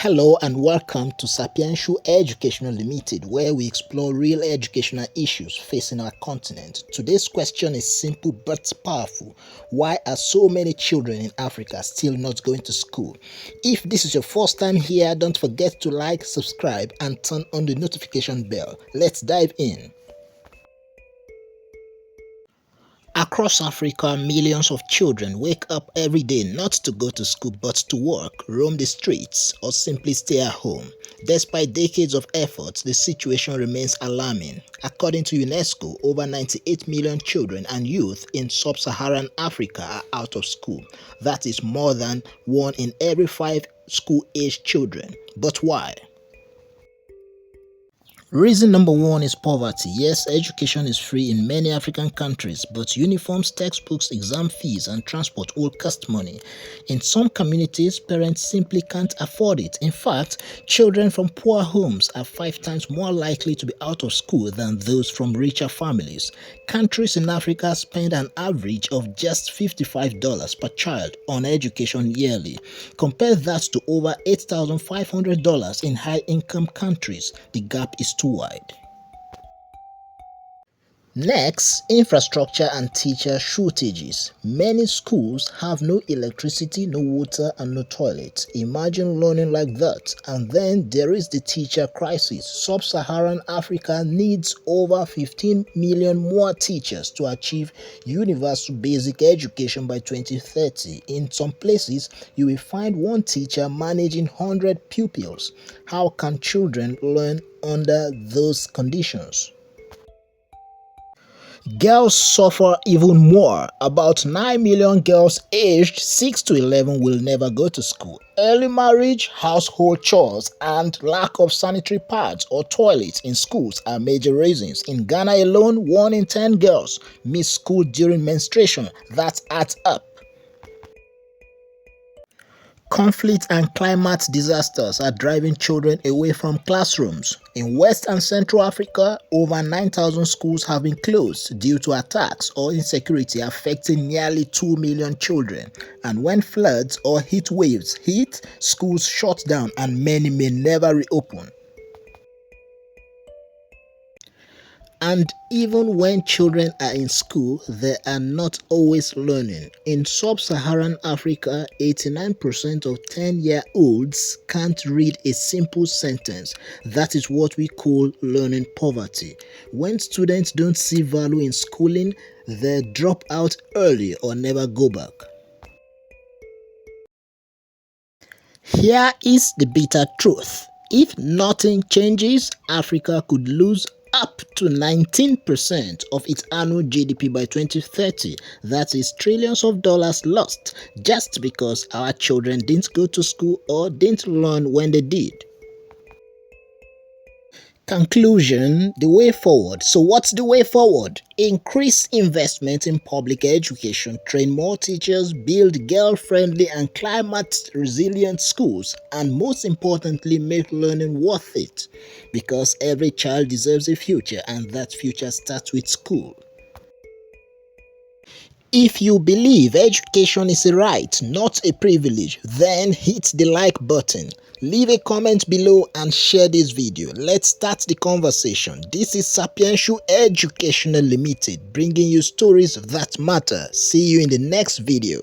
Hello and welcome to Sapiential Educational Limited, where we explore real educational issues facing our continent. Today's question is simple but powerful. Why are so many children in Africa still not going to school? If this is your first time here, don't forget to like, subscribe, and turn on the notification bell. Let's dive in. Across Africa, millions of children wake up every day not to go to school but to work, roam the streets, or simply stay at home. Despite decades of efforts, the situation remains alarming. According to UNESCO, over 98 million children and youth in sub-Saharan Africa are out of school. That is more than 1 in every 5 school-aged children. But why? Reason number 1 is poverty. Yes, education is free in many African countries, but uniforms, textbooks, exam fees, and transport all cost money. In some communities, parents simply can't afford it. In fact, children from poor homes are 5 times more likely to be out of school than those from richer families. Countries in Africa spend an average of just $55 per child on education yearly. Compare that to over $8,500 in high-income countries. The gap is too wide. Next, infrastructure and teacher shortages. Many schools have no electricity, no water, and no toilets. Imagine learning like that. And then there is the teacher crisis. Sub-Saharan Africa needs over 15 million more teachers to achieve universal basic education by 2030. In some places, you will find one teacher managing 100 pupils. How can children learn under those conditions? Girls suffer even more. About 9 million girls aged 6 to 11 will never go to school. Early marriage, household chores, and lack of sanitary pads or toilets in schools are major reasons. In Ghana alone, 1 in 10 girls miss school during menstruation. That adds up. Conflict and climate disasters are driving children away from classrooms. In West and Central Africa, over 9,000 schools have been closed due to attacks or insecurity affecting nearly 2 million children. And when floods or heat waves hit, schools shut down and many may never reopen. And even when children are in school, they are not always learning. In sub-Saharan Africa, 89% of 10-year-olds can't read a simple sentence. That is what we call learning poverty. When students don't see value in schooling, they drop out early or never go back. Here is the bitter truth. If nothing changes, Africa could lose up to 19% of its annual GDP by 2030. That is trillions of dollars lost just because our children didn't go to school or didn't learn when they did. Conclusion, the way forward. So what's the way forward? Increase investment in public education, train more teachers, build girl-friendly and climate-resilient schools, and most importantly, make learning worth it. Because every child deserves a future, and that future starts with school. If you believe education is a right, not a privilege, then hit the like button. Leave a comment below and share this video. Let's start the conversation. This is Sapiential Educational Limited, bringing you stories that matter. See you in the next video.